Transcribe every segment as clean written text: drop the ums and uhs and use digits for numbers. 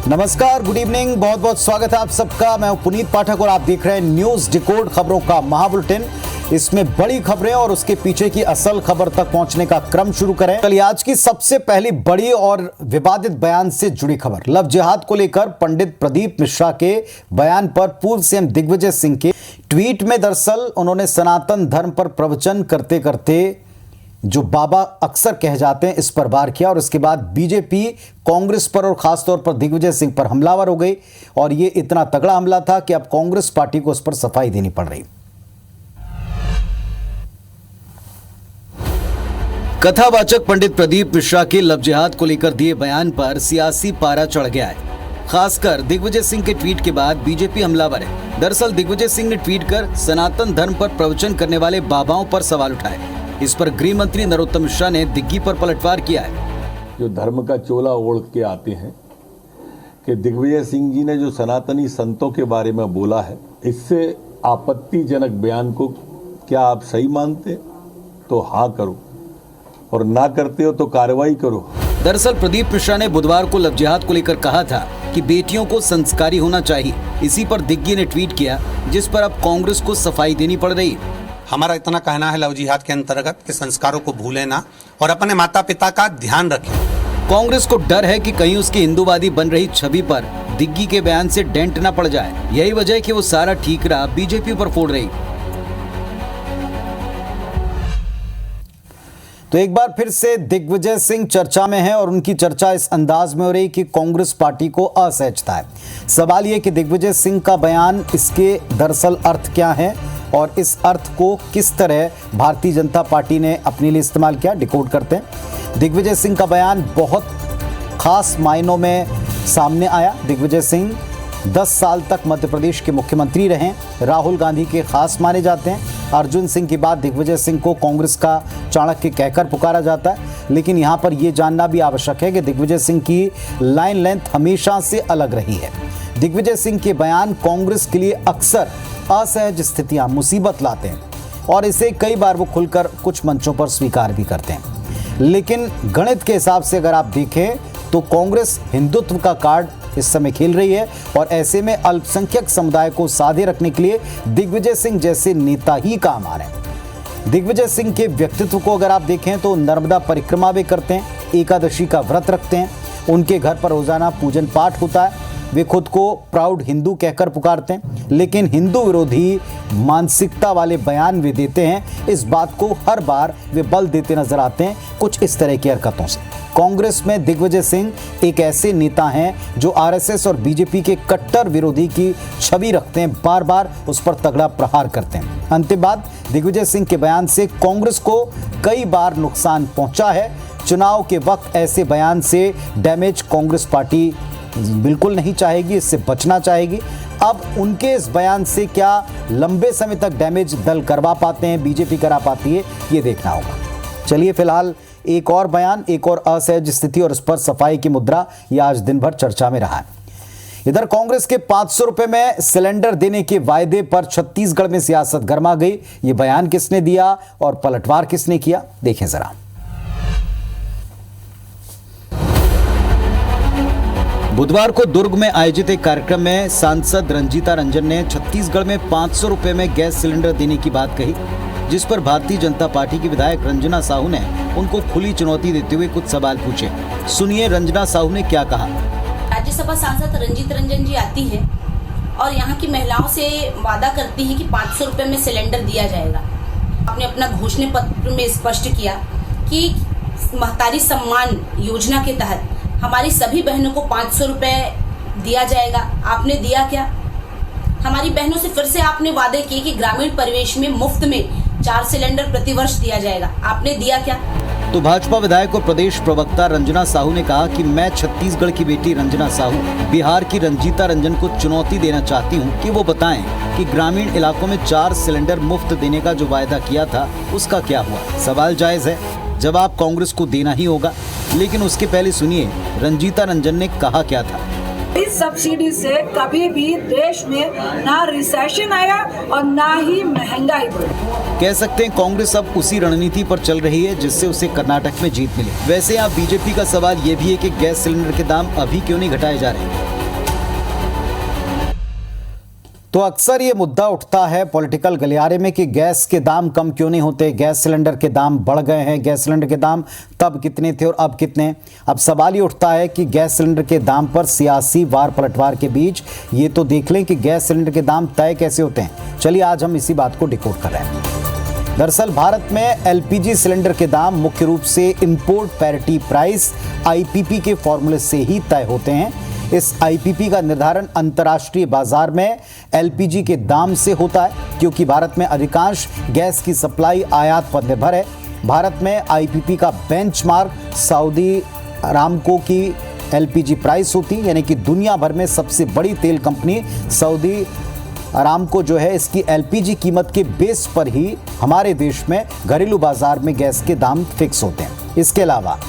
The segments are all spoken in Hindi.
नमस्कार, गुड इवनिंग, बहुत बहुत स्वागत है आप सबका। मैं हूं पुनीत पाठक और आप देख रहे हैं न्यूज डिकोड खबरों का महाबुलेटिन। इसमें बड़ी खबरें और उसके पीछे की असल खबर तक पहुंचने का क्रम शुरू करें। चलिए आज की सबसे पहली बड़ी और विवादित बयान से जुड़ी खबर। लव जिहाद को लेकर पंडित प्रदीप मिश्रा के बयान पर पूर्व सीएम दिग्विजय सिंह के ट्वीट में दरअसल उन्होंने सनातन धर्म पर प्रवचन करते करते जो बाबा अक्सर कह जाते हैं इस पर वार किया और इसके बाद बीजेपी कांग्रेस पर और खासतौर पर दिग्विजय सिंह पर हमलावर हो गई और ये इतना तगड़ा हमला था कि अब कांग्रेस पार्टी को उस पर सफाई देनी पड़ रही। कथावाचक पंडित प्रदीप मिश्रा के लव जिहाद को लेकर दिए बयान पर सियासी पारा चढ़ गया है। खासकर दिग्विजय सिंह के ट्वीट के बाद बीजेपी हमलावर है। दरअसल दिग्विजय सिंह ने ट्वीट कर सनातन धर्म पर प्रवचन करने वाले बाबाओं पर सवाल उठाए। इस पर गृह मंत्री नरोत्तम मिश्रा ने दिग्गी पर पलटवार किया है। जो धर्म का चोला ओढ़ के आते हैं कि दिग्विजय सिंह जी ने जो सनातनी संतों के बारे में बोला है, इससे आपत्तिजनक बयान को क्या आप सही मानते तो हाँ करो और ना करते हो तो कार्रवाई करो। दरअसल प्रदीप मिश्रा ने बुधवार को लव जिहाद को लेकर कहा था कि बेटियों को संस्कारी होना चाहिए। इसी पर दिग्गी ने ट्वीट किया जिस पर अब कांग्रेस को सफाई देनी पड़ रही है। हमारा इतना कहना है लव जिहाद के अंतर्गत कि संस्कारों को भूलें ना और अपने माता पिता का ध्यान रखें। कांग्रेस को डर है कि कहीं उसकी हिंदूवादी बन रही छवि पर दिग्गी के बयान से डेंट न पड़ जाए। यही वजह है कि वो सारा ठीकरा बीजेपी पर फोड़ रही। तो एक बार फिर से दिग्विजय सिंह चर्चा में है और उनकी चर्चा इस अंदाज में हो रही कि कांग्रेस पार्टी को असहजता है। सवाल यह कि दिग्विजय सिंह का बयान, इसके दरअसल अर्थ क्या है और इस अर्थ को किस तरह भारतीय जनता पार्टी ने अपने लिए इस्तेमाल किया, डिकोड करते हैं। दिग्विजय सिंह का बयान बहुत खास मायनों में सामने आया। दिग्विजय सिंह 10 साल तक मध्य प्रदेश के मुख्यमंत्री रहे, राहुल गांधी के खास माने जाते हैं। अर्जुन सिंह के बाद दिग्विजय सिंह को कांग्रेस का चाणक्य कहकर पुकारा जाता है। लेकिन यहाँ पर यह जानना भी आवश्यक है कि दिग्विजय सिंह की लाइन लेंथ हमेशा से अलग रही है। दिग्विजय सिंह के बयान कांग्रेस के लिए अक्सर असहज स्थितियां, मुसीबत लाते हैं और इसे कई बार वो खुलकर कुछ मंचों पर स्वीकार भी करते हैं। लेकिन गणित के हिसाब से अगर आप देखें तो कांग्रेस हिंदुत्व का कार्ड इस समय खेल रही है और ऐसे में अल्पसंख्यक समुदाय को साधे रखने के लिए दिग्विजय सिंह जैसे नेता ही काम आ रहे हैं। दिग्विजय सिंह के व्यक्तित्व को अगर आप देखें तो नर्मदा परिक्रमा भी करते हैं, एकादशी का व्रत रखते हैं, उनके घर पर रोजाना पूजन पाठ होता है। वे खुद को प्राउड हिंदू कहकर पुकारते हैं, लेकिन हिंदू विरोधी मानसिकता वाले बयान वे देते हैं। इस बात को हर बार वे बल देते नजर आते हैं कुछ इस तरह की हरकतों से। कांग्रेस में दिग्विजय सिंह एक ऐसे नेता हैं जो आरएसएस और बीजेपी के कट्टर विरोधी की छवि रखते हैं, बार बार उस पर तगड़ा प्रहार करते हैं। अंतिम बात, दिग्विजय सिंह के बयान से कांग्रेस को कई बार नुकसान पहुंचा है। चुनाव के वक्त ऐसे बयान से डैमेज कांग्रेस पार्टी बिल्कुल नहीं चाहेगी, इससे बचना चाहेगी। अब उनके इस बयान से क्या लंबे समय तक डैमेज दल करवा पाते हैं, बीजेपी करा पाती है, ये देखना होगा। चलिए फिलहाल एक और बयान, एक और असहज स्थिति और इस पर सफाई की मुद्रा, यह आज दिन भर चर्चा में रहा है। इधर कांग्रेस के 500 रुपए में सिलेंडर देने के वायदे पर छत्तीसगढ़ में सियासत गर्मा गई। ये बयान किसने दिया और पलटवार किसने किया, देखें जरा। बुधवार को दुर्ग में आयोजित एक कार्यक्रम में सांसद रंजीता रंजन ने छत्तीसगढ़ में 500 रुपए में गैस सिलेंडर देने की बात कही, जिस पर भारतीय जनता पार्टी की विधायक रंजना साहू ने उनको खुली चुनौती देते हुए कुछ सवाल पूछे। सुनिए रंजना साहू ने क्या कहा। राज्यसभा सांसद रंजीत रंजन जी आती है और यहाँ की महिलाओं से वादा करती है कि 500 रुपए में सिलेंडर दिया जाएगा। आपने अपना घोषणा पत्र में स्पष्ट किया कि महतारी सम्मान योजना के तहत हमारी सभी बहनों को 500 रुपए दिया जाएगा। आपने दिया क्या? हमारी बहनों से फिर से आपने वादे किए कि ग्रामीण परिवेश में मुफ्त में 4 सिलेंडर प्रतिवर्ष दिया जाएगा। आपने दिया क्या? तो भाजपा विधायक और प्रदेश प्रवक्ता रंजना साहू ने कहा कि मैं छत्तीसगढ़ की बेटी रंजना साहू बिहार की रंजीता रंजन को चुनौती देना चाहती हूं कि वो बताएं कि ग्रामीण इलाकों में 4 सिलेंडर मुफ्त देने का जो वायदा किया था उसका क्या हुआ। सवाल जायज है, जवाब कांग्रेस को देना ही होगा, लेकिन उसके पहले सुनिए रंजीता रंजन ने कहा क्या था। इस सब्सिडी से कभी भी देश में ना रिसेशन आया और ना ही महंगाई बढ़ी। कह सकते हैं कांग्रेस अब उसी रणनीति पर चल रही है जिससे उसे कर्नाटक में जीत मिली। वैसे यहाँ बीजेपी का सवाल ये भी है कि गैस सिलेंडर के दाम अभी क्यों नहीं घटाए जा रहे हैं। तो अक्सर ये मुद्दा उठता है पॉलिटिकल गलियारे में कि गैस के दाम कम क्यों नहीं होते, गैस सिलेंडर के दाम बढ़ गए हैं, गैस सिलेंडर के दाम तब कितने थे और अब कितने। अब सवाल ये उठता है कि गैस सिलेंडर के दाम पर सियासी वार पलटवार के बीच ये तो देख लें कि गैस सिलेंडर के दाम तय कैसे होते हैं। चलिए आज हम इसी बात को डिकोड कर रहे हैं। दरअसल भारत में एलपीजी सिलेंडर के दाम मुख्य रूप से इंपोर्ट पैरिटी प्राइस आईपीपी के फॉर्मूले से ही तय होते हैं। इस आईपीपी का निर्धारण अंतर्राष्ट्रीय बाजार में एलपीजी के दाम से होता है, क्योंकि भारत में अधिकांश गैस की सप्लाई आयात पर निर्भर है। भारत में आईपीपी का बेंचमार्क सऊदी अरामको की एलपीजी प्राइस होती है, यानी कि दुनिया भर में सबसे बड़ी तेल कंपनी सऊदी अरामको जो है इसकी एलपीजी कीमत के बेस पर ही हमारे देश में घरेलू बाजार में गैस के दाम फिक्स होते हैं। इसके अलावा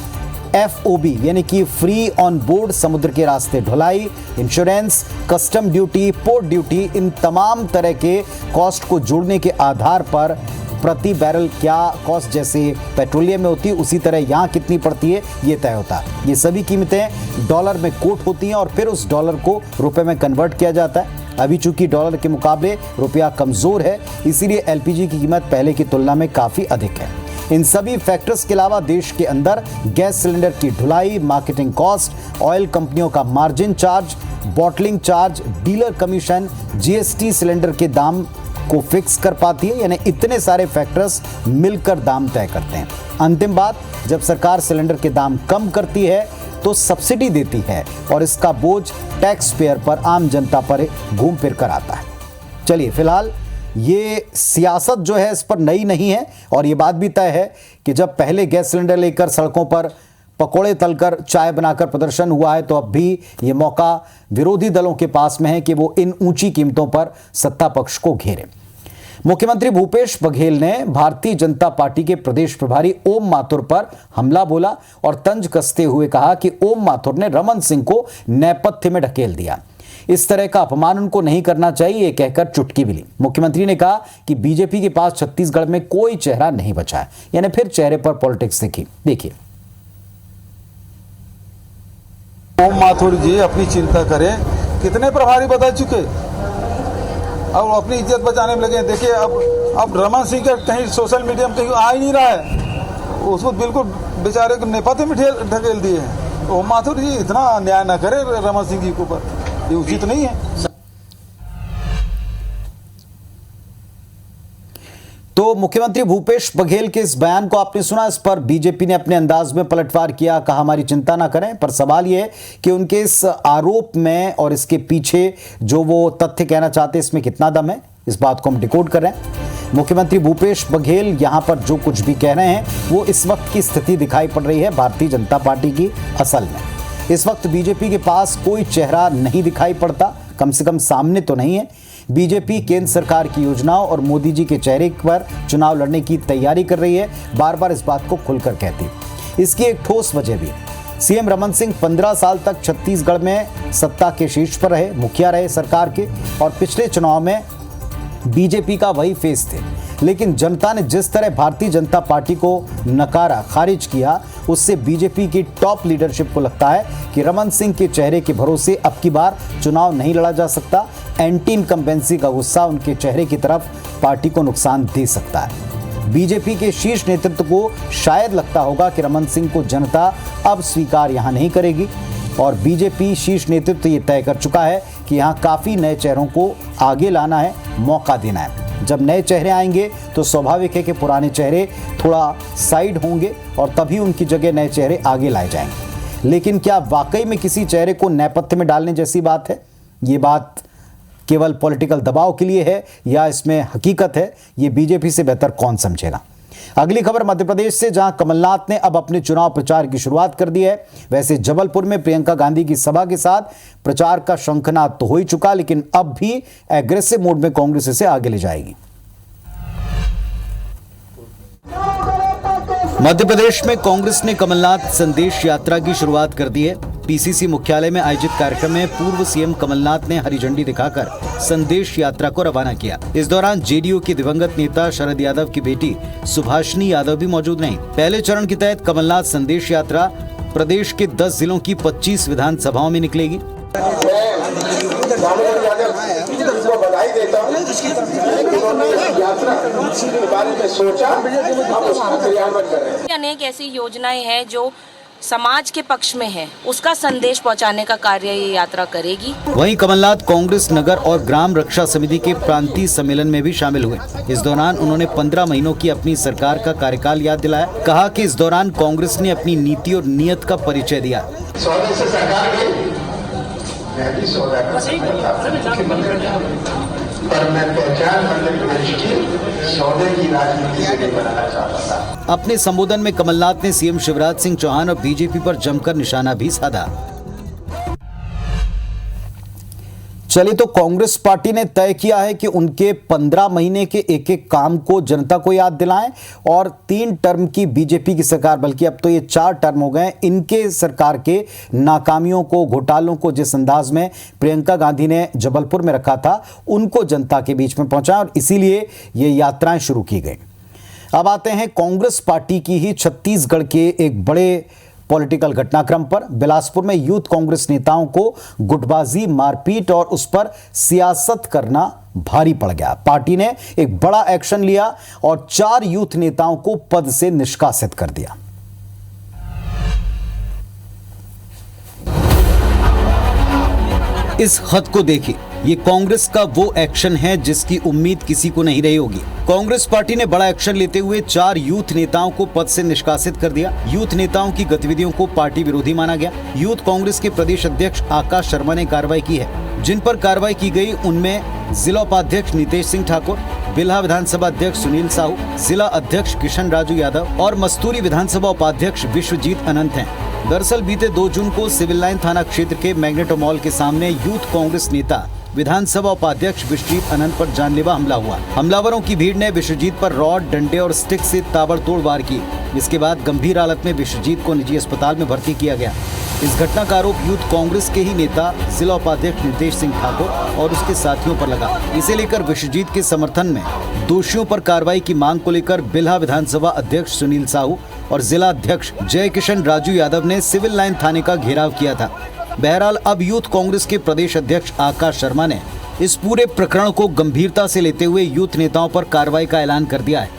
FOB यानी कि फ्री ऑन बोर्ड समुद्र के रास्ते ढुलाई, insurance, custom duty, port duty, इन तमाम तरह के कॉस्ट को जोड़ने के आधार पर प्रति बैरल क्या कॉस्ट जैसे पेट्रोलियम में होती है उसी तरह यहाँ कितनी पड़ती है ये तय होता है। ये सभी कीमतें डॉलर में कोट होती हैं और फिर उस डॉलर को रुपए में कन्वर्ट किया जाता है। अभी चूंकि डॉलर के मुकाबले रुपया कमजोर है, इसीलिए एलपीजी की कीमत पहले की तुलना में काफ़ी अधिक है। इन सभी फैक्टर्स के अलावा देश के अंदर गैस सिलेंडर की ढुलाई, मार्केटिंग कॉस्ट, ऑयल कंपनियों का margin charge, bottling charge, dealer commission, GST cylinder के दाम को फिक्स कर पाती है। यानी इतने सारे फैक्टर्स मिलकर दाम तय करते हैं। अंतिम बात, जब सरकार सिलेंडर के दाम कम करती है तो सब्सिडी देती है और इसका बोझ टैक्स पेयर पर, आम जनता पर घूम फिर कर आता है। चलिए फिलहाल ये सियासत जो है इस पर नई नहीं है और ये बात भी तय है कि जब पहले गैस सिलेंडर लेकर सड़कों पर पकोड़े तलकर चाय बनाकर प्रदर्शन हुआ है, तो अब भी ये मौका विरोधी दलों के पास में है कि वो इन ऊंची कीमतों पर सत्ता पक्ष को घेरे। मुख्यमंत्री भूपेश बघेल ने भारतीय जनता पार्टी के प्रदेश प्रभारी ओम माथुर पर हमला बोला और तंज कसते हुए कहा कि ओम माथुर ने रमन सिंह को नेपथ्य में ढकेल दिया। इस तरह का अपमान उनको नहीं करना चाहिए, ये कहकर चुटकी भी ली। मुख्यमंत्री ने कहा कि बीजेपी के पास छत्तीसगढ़ में कोई चेहरा नहीं बचा है, यानी फिर चेहरे पर पॉलिटिक्स दिखी। देखिए, ओम माथुर जी अपनी चिंता करें, कितने प्रभारी बदल चुके और अपनी इज्जत बचाने में लगे। देखिए अब रमन सिंह का कहीं सोशल मीडिया में कहीं आ ही नहीं रहा है, उसको बिल्कुल बेचारे को नेपथ्य में ढकेल दिए हैं। ओम माथुर जी इतना अन्याय ना करे रमन सिंह जी के ऊपर, ये उचित नहीं है। तो मुख्यमंत्री भूपेश बघेल के इस बयान को आपने सुना, इस पर बीजेपी ने अपने अंदाज में पलटवार किया, कहा हमारी चिंता ना करें। पर सवाल यह है कि उनके इस आरोप में और इसके पीछे जो वो तथ्य कहना चाहते हैं इसमें कितना दम है, इस बात को हम डिकोड कर रहे हैं। मुख्यमंत्री भूपेश बघेल यहां पर जो कुछ भी कह रहे हैं वो इस वक्त की स्थिति दिखाई पड़ रही है भारतीय जनता पार्टी की। असल में इस वक्त बीजेपी के पास कोई चेहरा नहीं दिखाई पड़ता, कम से कम सामने तो नहीं है। बीजेपी केंद्र सरकार की योजनाओं और मोदी जी के चेहरे पर चुनाव लड़ने की तैयारी कर रही है, बार बार इस बात को खुलकर कहती है। इसकी एक ठोस वजह भी, सीएम रमन सिंह 15 साल तक छत्तीसगढ़ में सत्ता के शीर्ष पर रहे, मुखिया रहे सरकार के, और पिछले चुनाव में बीजेपी का वही फेस थे। लेकिन जनता ने जिस तरह भारतीय जनता पार्टी को नकारा, खारिज किया, उससे बीजेपी की टॉप लीडरशिप को लगता है कि रमन सिंह के चेहरे के भरोसे अब की बार चुनाव नहीं लड़ा जा सकता। एंटी इनकम्बेंसी का गुस्सा उनके चेहरे की तरफ पार्टी को नुकसान दे सकता है। बीजेपी के शीर्ष नेतृत्व को शायद लगता होगा कि रमन सिंह को जनता अब स्वीकार यहां नहीं करेगी, और बीजेपी शीर्ष नेतृत्व ये तय कर चुका है कि यहाँ काफ़ी नए चेहरों को आगे लाना है, मौका देना है। जब नए चेहरे आएंगे तो स्वाभाविक है कि पुराने चेहरे थोड़ा साइड होंगे और तभी उनकी जगह नए चेहरे आगे लाए जाएंगे। लेकिन क्या वाकई में किसी चेहरे को नेपथ्य में डालने जैसी बात है? ये बात केवल पॉलिटिकल दबाव के लिए है या इसमें हकीकत है, ये बीजेपी से बेहतर कौन समझेगा। अगली खबर मध्य प्रदेश से, जहां कमलनाथ ने अब अपने चुनाव प्रचार की शुरुआत कर दी है। वैसे जबलपुर में प्रियंका गांधी की सभा के साथ प्रचार का शंखनाद तो हो ही चुका, लेकिन अब भी एग्रेसिव मोड में कांग्रेस इसे आगे ले जाएगी। मध्य प्रदेश में कांग्रेस ने कमलनाथ संदेश यात्रा की शुरुआत कर दी है। पीसीसी मुख्यालय में आयोजित कार्यक्रम में पूर्व सीएम कमलनाथ ने हरी झंडी दिखाकर संदेश यात्रा को रवाना किया। इस दौरान जेडीयू की दिवंगत नेता शरद यादव की बेटी सुभाषिनी यादव भी मौजूद रहीं। पहले चरण के तहत कमलनाथ संदेश यात्रा प्रदेश के 10 जिलों की 25 विधानसभाओं में निकलेगी। दामोदर यादव को बधाई देता हूँ। उन्होंने यात्रा के बारे में सोचा, अब उसका क्रियान्वयन कर रहे हैं। अनेक ऐसी योजनाएं हैं जो समाज के पक्ष में है, उसका संदेश पहुंचाने का कार्य ये यात्रा करेगी। वहीं कमलनाथ कांग्रेस नगर और ग्राम रक्षा समिति के प्रांतीय सम्मेलन में भी शामिल हुए। इस दौरान उन्होंने 15 महीनों की अपनी सरकार का कार्यकाल याद दिलाया। कहा कि इस दौरान कांग्रेस ने अपनी नीति और नियत का परिचय दिया। सौदे से सरकार गई, मैं भी सौदा पर मैं पहचान मध्य प्रदेश की सौदे की राजनीति से नहीं बनाना चाहता था। अपने संबोधन में कमलनाथ ने सीएम शिवराज सिंह चौहान और बीजेपी पर जमकर निशाना भी साधा। चलिए, तो कांग्रेस पार्टी ने तय किया है कि उनके 15 महीने के एक एक काम को जनता को याद दिलाएं और 3 टर्म की बीजेपी की सरकार, बल्कि अब तो ये 4 टर्म हो गए, इनके सरकार के नाकामियों को, घोटालों को जिस अंदाज में प्रियंका गांधी ने जबलपुर में रखा था, उनको जनता के बीच में पहुंचाएं और इसीलिए ये यात्राएं शुरू की गई। अब आते हैं कांग्रेस पार्टी की ही छत्तीसगढ़ के एक बड़े पॉलिटिकल घटनाक्रम पर। बिलासपुर में यूथ कांग्रेस नेताओं को गुटबाजी, मारपीट और उस पर सियासत करना भारी पड़ गया। पार्टी ने एक बड़ा एक्शन लिया और 4 यूथ नेताओं को पद से निष्कासित कर दिया। इस हद को देखिए, ये कांग्रेस का वो एक्शन है जिसकी उम्मीद किसी को नहीं रही होगी। कांग्रेस पार्टी ने बड़ा एक्शन लेते हुए 4 यूथ नेताओं को पद से निष्कासित कर दिया। यूथ नेताओं की गतिविधियों को पार्टी विरोधी माना गया। यूथ कांग्रेस के प्रदेश अध्यक्ष आकाश शर्मा ने कार्रवाई की है। जिन पर कार्रवाई की गई उनमें जिला उपाध्यक्ष नितेश सिंह ठाकुर, बिल्हा विधानसभा अध्यक्ष सुनील साहू, जिला अध्यक्ष किशन राजू यादव और मस्तूरी विधानसभा उपाध्यक्ष विश्वजीत अनंत हैं। दरअसल बीते 2 जून को सिविल लाइन थाना क्षेत्र के मैग्नेटो मॉल के सामने यूथ कांग्रेस नेता विधानसभा उपाध्यक्ष विश्वजीत अनंत पर जानलेवा हमला हुआ। हमलावरों की भीड़ ने विश्वजीत पर रॉड, डंडे और स्टिक से ताबड़तोड़ वार की। इसके बाद गंभीर हालत में विश्वजीत को निजी अस्पताल में भर्ती किया गया। इस घटना का आरोप यूथ कांग्रेस के ही नेता जिला उपाध्यक्ष नितेश सिंह ठाकुर और उसके साथियों पर लगा। इसे लेकर विश्वजीत के समर्थन में दोषियों पर कार्रवाई की मांग को लेकर बिल्हा विधानसभा अध्यक्ष सुनील साहू और जिला अध्यक्ष जय किशन राजू यादव ने सिविल लाइन थाने का घेराव किया था। बहरहाल अब यूथ कांग्रेस के प्रदेश अध्यक्ष आकाश शर्मा ने इस पूरे प्रकरण को गंभीरता से लेते हुए यूथ नेताओं पर कार्रवाई का ऐलान कर दिया है।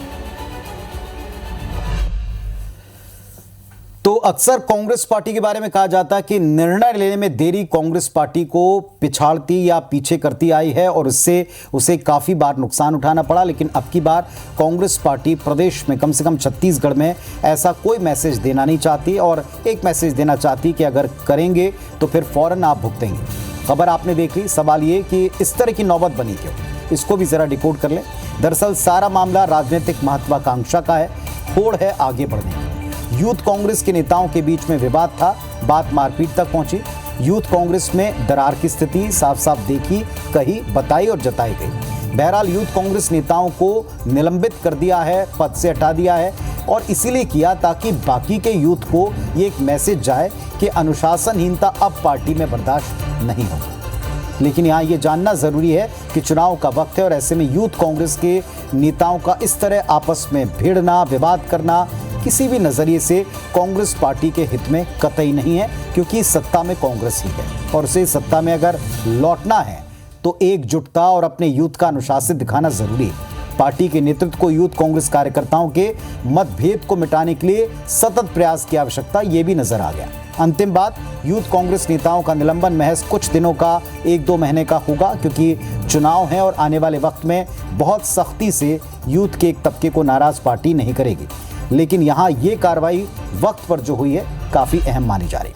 तो अक्सर कांग्रेस पार्टी के बारे में कहा जाता है कि निर्णय लेने में देरी कांग्रेस पार्टी को पिछाड़ती या पीछे करती आई है और इससे उसे काफ़ी बार नुकसान उठाना पड़ा। लेकिन अब की बार कांग्रेस पार्टी प्रदेश में, कम से कम छत्तीसगढ़ में, ऐसा कोई मैसेज देना नहीं चाहती और एक मैसेज देना चाहती कि अगर करेंगे तो फिर फौरन आप भुगतेंगे। खबर आपने देख ली। सवाल ये कि इस तरह की नौबत बनी क्यों, इसको भी ज़रा डिकोड कर लें। दरअसल सारा मामला राजनीतिक महत्वाकांक्षा का है, होड़ है आगे बढ़ने की। यूथ कांग्रेस के नेताओं के बीच में विवाद था, बात मारपीट तक पहुंची। यूथ कांग्रेस में दरार की स्थिति साफ साफ देखी, कही, बताई और जताई गई। बहरहाल यूथ कांग्रेस नेताओं को निलंबित कर दिया है, पद से हटा दिया है और इसीलिए किया ताकि बाकी के यूथ को ये एक मैसेज जाए कि अनुशासनहीनता अब पार्टी में बर्दाश्त नहीं होगी। लेकिन यहाँ ये जानना जरूरी है कि चुनाव का वक्त है और ऐसे में यूथ कांग्रेस के नेताओं का इस तरह आपस में भिड़ना, विवाद करना किसी भी नजरिए से कांग्रेस पार्टी के हित में कतई नहीं है, क्योंकि सत्ता में कांग्रेस ही है और उसे सत्ता में अगर लौटना है तो एकजुटता और अपने यूथ का अनुशासित दिखाना जरूरी है। पार्टी के नेतृत्व को यूथ कांग्रेस कार्यकर्ताओं के मतभेद को मिटाने के लिए सतत प्रयास की आवश्यकता ये भी नजर आ गया। अंतिम बात, यूथ कांग्रेस नेताओं का निलंबन महज कुछ दिनों का, 1-2 महीने का होगा, क्योंकि चुनाव है और आने वाले वक्त में बहुत सख्ती से यूथ के एक तबके को नाराज पार्टी नहीं करेगी। लेकिन यहाँ ये कार्रवाई वक्त पर जो हुई है काफ़ी अहम मानी जा रही।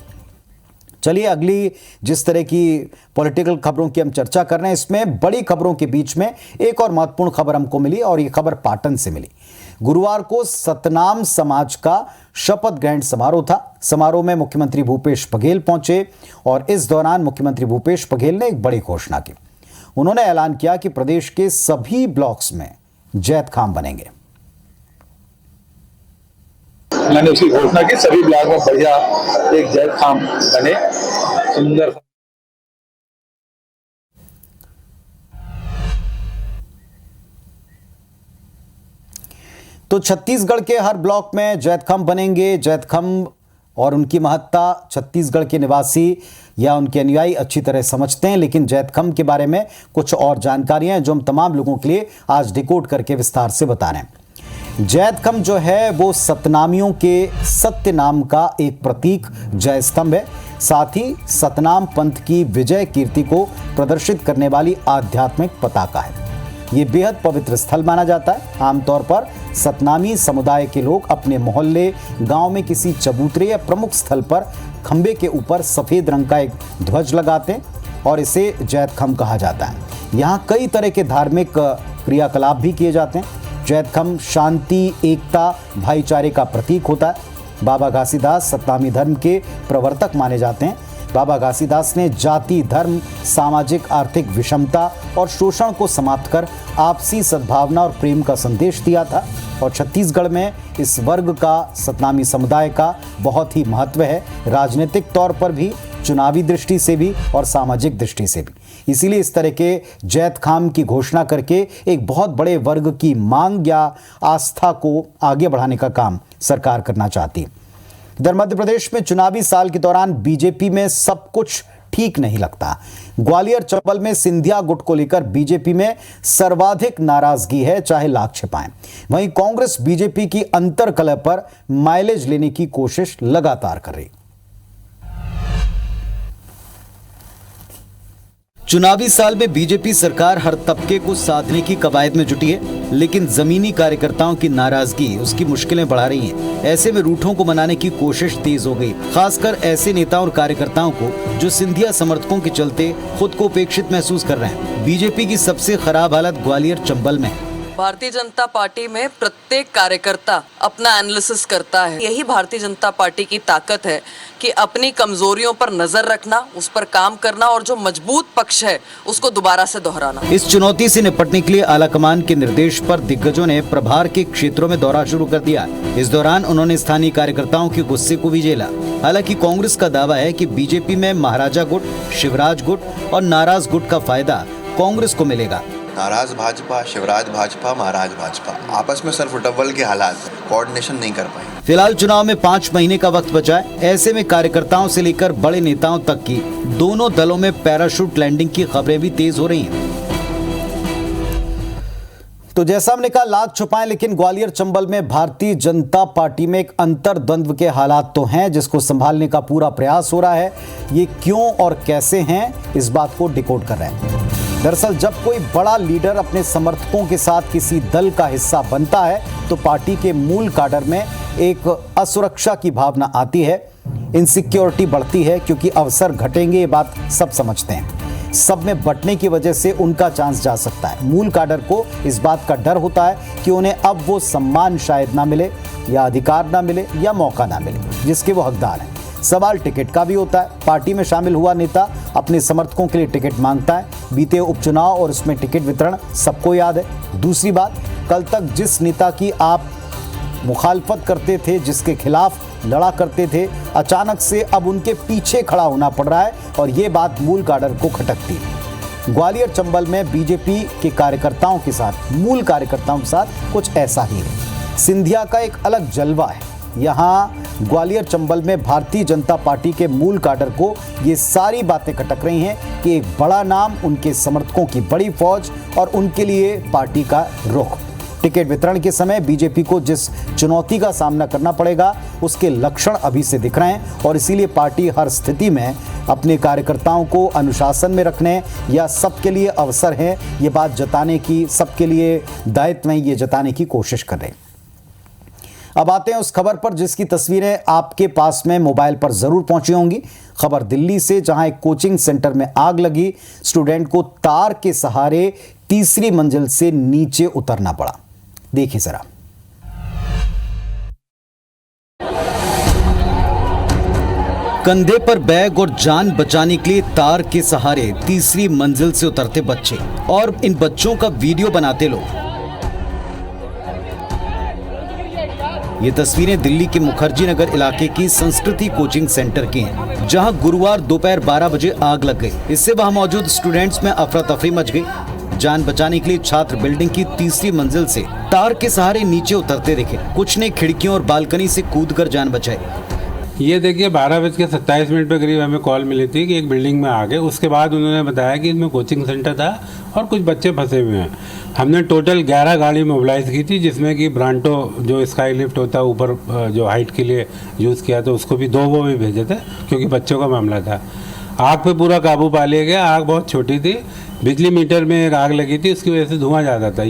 चलिए, अगली जिस तरह की पॉलिटिकल खबरों की हम चर्चा कर रहे हैं, इसमें बड़ी खबरों के बीच में एक और महत्वपूर्ण खबर हमको मिली और ये खबर पाटन से मिली। गुरुवार को सतनाम समाज का शपथ ग्रहण समारोह था। समारोह में मुख्यमंत्री भूपेश बघेल पहुंचे और इस दौरान मुख्यमंत्री भूपेश बघेल ने एक बड़ी घोषणा की। उन्होंने ऐलान किया कि प्रदेश के सभी ब्लॉक्स में जैत खाम बनेंगे। मैंने उसकी घोषणा की, सभी ब्लॉक में बढ़िया एक जैत खाम बने, सुंदर। तो छत्तीसगढ़ के हर ब्लॉक में जैत खाम बनेंगे। जैत खाम और उनकी महत्ता छत्तीसगढ़ के निवासी या उनके अनुयायी अच्छी तरह समझते हैं, लेकिन जैतखाम के बारे में कुछ और जानकारियां हैं जो हम तमाम लोगों के लिए आज डिकोड करके विस्तार से बता रहे हैं। जैतखाम जो है वो सतनामियों के सत्य नाम का एक प्रतीक जय स्तंभ है, साथ ही सतनाम पंथ की विजय कीर्ति को प्रदर्शित करने वाली आध्यात्मिक पताका है। ये बेहद पवित्र स्थल माना जाता है। आमतौर पर सतनामी समुदाय के लोग अपने मोहल्ले, गांव में किसी चबूतरे या प्रमुख स्थल पर खंबे के ऊपर सफेद रंग का एक ध्वज लगाते हैं और इसे जैतखाम कहा जाता है। यहाँ कई तरह के धार्मिक क्रियाकलाप भी किए जाते हैं। जैतखाम शांति, एकता, भाईचारे का प्रतीक होता है। बाबा घासीदास सतनामी धर्म के प्रवर्तक माने जाते हैं। बाबा घासीदास ने जाति, धर्म, सामाजिक आर्थिक विषमता और शोषण को समाप्त कर आपसी सद्भावना और प्रेम का संदेश दिया था और छत्तीसगढ़ में इस वर्ग का, सतनामी समुदाय का बहुत ही महत्व है, राजनीतिक तौर पर भी, चुनावी दृष्टि से भी और सामाजिक दृष्टि से भी। इसीलिए इस तरह के जैतखाम की घोषणा करके एक बहुत बड़े वर्ग की मांग या आस्था को आगे बढ़ाने का काम सरकार करना चाहती है। इधर मध्य प्रदेश में चुनावी साल के दौरान बीजेपी में सब कुछ ठीक नहीं लगता। ग्वालियर चंबल में सिंधिया गुट को लेकर बीजेपी में सर्वाधिक नाराजगी है, चाहे लाख छिपाएं। वहीं कांग्रेस बीजेपी की अंतर्कलह पर माइलेज लेने की कोशिश लगातार कर रही। चुनावी साल में बीजेपी सरकार हर तबके को साधने की कवायद में जुटी है, लेकिन जमीनी कार्यकर्ताओं की नाराजगी उसकी मुश्किलें बढ़ा रही हैं। ऐसे में रूठों को मनाने की कोशिश तेज हो गई, खासकर ऐसे नेताओं और कार्यकर्ताओं को जो सिंधिया समर्थकों के चलते खुद को उपेक्षित महसूस कर रहे हैं। बीजेपी की सबसे खराब हालत ग्वालियर चंबल में है। भारतीय जनता पार्टी में प्रत्येक कार्यकर्ता अपना एनालिसिस करता है। यही भारतीय जनता पार्टी की ताकत है कि अपनी कमजोरियों पर नजर रखना, उस पर काम करना और जो मजबूत पक्ष है उसको दोबारा से दोहराना। इस चुनौती से निपटने के लिए आलाकमान के निर्देश पर दिग्गजों ने प्रभार के क्षेत्रों में दौरा शुरू कर दिया। इस दौरान उन्होंने स्थानीय कार्यकर्ताओं के गुस्से को भी झेला। हालांकि कांग्रेस का दावा है कि बीजेपी में महाराजा गुट, शिवराज गुट और नाराज गुट का फायदा कांग्रेस को मिलेगा। नाराज भाजपा, शिवराज भाजपा, महाराज भाजपा आपस में सर फुटबॉल के हालात, कोऑर्डिनेशन नहीं कर पाए। फिलहाल चुनाव में 5 महीने का वक्त बचा है। ऐसे में कार्यकर्ताओं से लेकर बड़े नेताओं तक की दोनों दलों में पैराशूट लैंडिंग की खबरें भी तेज हो रही हैं। तो जैसा हमने कहा, लाख छुपाएं, लेकिन ग्वालियर चंबल में भारतीय जनता पार्टी में एक अंतर्द्वंद्व के हालात तो हैं, जिसको संभालने का पूरा प्रयास हो रहा है। ये क्यों और कैसे हैं, इस बात को डिकोड कर रहे हैं। दरअसल जब कोई बड़ा लीडर अपने समर्थकों के साथ किसी दल का हिस्सा बनता है तो पार्टी के मूल काडर में एक असुरक्षा की भावना आती है, इनसिक्योरिटी बढ़ती है, क्योंकि अवसर घटेंगे, ये बात सब समझते हैं। सब में बंटने की वजह से उनका चांस जा सकता है। मूल काडर को इस बात का डर होता है कि उन्हें अब वो सम्मान शायद ना मिले या अधिकार ना मिले या मौका ना मिले जिसके वो हकदार हैं। सवाल टिकट का भी होता है। पार्टी में शामिल हुआ नेता अपने समर्थकों के लिए टिकट मांगता है। बीते उपचुनाव और उसमें टिकट वितरण सबको याद है। दूसरी बात, कल तक जिस नेता की आप मुखालफत करते थे, जिसके खिलाफ लड़ा करते थे, अचानक से अब उनके पीछे खड़ा होना पड़ रहा है और ये बात मूल काडर को खटकती है। ग्वालियर चंबल में बीजेपी के कार्यकर्ताओं के साथ, मूल कार्यकर्ताओं के साथ कुछ ऐसा ही है। सिंधिया का एक अलग जलवा है। यहाँ ग्वालियर चंबल में भारतीय जनता पार्टी के मूल काडर को ये सारी बातें खटक रही हैं कि एक बड़ा नाम, उनके समर्थकों की बड़ी फौज और उनके लिए पार्टी का रुख। टिकट वितरण के समय बीजेपी को जिस चुनौती का सामना करना पड़ेगा उसके लक्षण अभी से दिख रहे हैं और इसीलिए पार्टी हर स्थिति में अपने कार्यकर्ताओं को अनुशासन में रखने या सबके लिए अवसर है ये बात जताने की, सबके लिए दायित्व है ये जताने की कोशिश कर रहे हैं। अब आते हैं उस खबर पर जिसकी तस्वीरें आपके पास में मोबाइल पर जरूर पहुंची होंगी। खबर दिल्ली से, जहां एक कोचिंग सेंटर में आग लगी। स्टूडेंट को तार के सहारे तीसरी मंजिल से नीचे उतरना पड़ा। देखिए जरा। कंधे पर बैग और जान बचाने के लिए तार के सहारे तीसरी मंजिल से उतरते बच्चे और इन बच्चों का वीडियो बनाते लोग। ये तस्वीरें दिल्ली के मुखर्जी नगर इलाके की संस्कृति कोचिंग सेंटर की हैं, जहां गुरुवार दोपहर 12 बजे आग लग गई। इससे वहां मौजूद स्टूडेंट्स में अफरा तफरी मच गई। जान बचाने के लिए छात्र बिल्डिंग की तीसरी मंजिल से तार के सहारे नीचे उतरते दिखे। कुछ ने खिड़कियों और बालकनी से कूदकर जान बचाई। ये देखिए 12:27 पे करीब हमें कॉल मिली थी कि एक बिल्डिंग में आ गए। उसके बाद उन्होंने बताया कि इसमें कोचिंग सेंटर था और कुछ बच्चे फंसे हुए हैं। हमने टोटल 11 गाड़ी मोबिलाइज की थी, जिसमें कि ब्रांटो जो स्काई लिफ्ट होता है ऊपर जो हाइट के लिए यूज़ किया था उसको भी 2 वो भी भेजे थे, क्योंकि बच्चों का मामला था। आग पे पूरा काबू पा लिया गया। आग बहुत छोटी थी, बिजली मीटर में एक आग लगी थी, उसकी वजह से धुआं ज़्यादा था।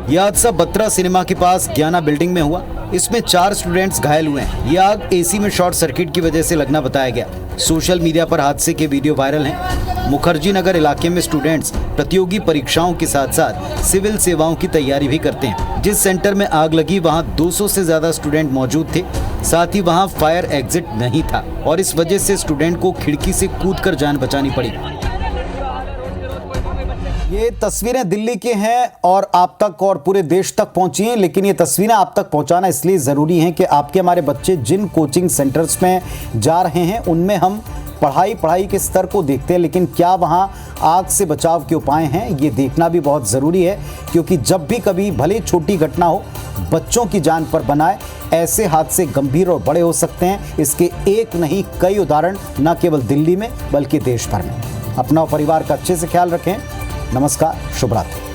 यह हादसा बत्रा सिनेमा के पास ज्ञाना बिल्डिंग में हुआ। इसमें 4 स्टूडेंट्स घायल हुए हैं। यह आग एसी में शॉर्ट सर्किट की वजह से लगना बताया गया। सोशल मीडिया पर हादसे के वीडियो वायरल हैं। मुखर्जी नगर इलाके में स्टूडेंट्स प्रतियोगी परीक्षाओं के साथ साथ सिविल सेवाओं की तैयारी भी करते हैं। जिस सेंटर में आग लगी वहां 200 से ज्यादा स्टूडेंट मौजूद थे। साथ ही वहां फायर एग्जिट नहीं था और इस वजह से स्टूडेंट को खिड़की से कूदकर जान बचानी पड़ी। ये तस्वीरें दिल्ली के हैं और आप तक और पूरे देश तक पहुंची हैं, लेकिन ये तस्वीरें आप तक पहुंचाना इसलिए ज़रूरी है कि आपके हमारे बच्चे जिन कोचिंग सेंटर्स में जा रहे हैं उनमें हम पढ़ाई के स्तर को देखते हैं, लेकिन क्या वहां आग से बचाव के उपाय हैं ये देखना भी बहुत ज़रूरी है। क्योंकि जब भी कभी भले छोटी घटना हो, बच्चों की जान पर बनाए, ऐसे हादसे गंभीर और बड़े हो सकते हैं। इसके एक नहीं कई उदाहरण न केवल दिल्ली में बल्कि देश भर में। अपना और परिवार का अच्छे से ख्याल रखें। नमस्कार, शुभ रात्रि।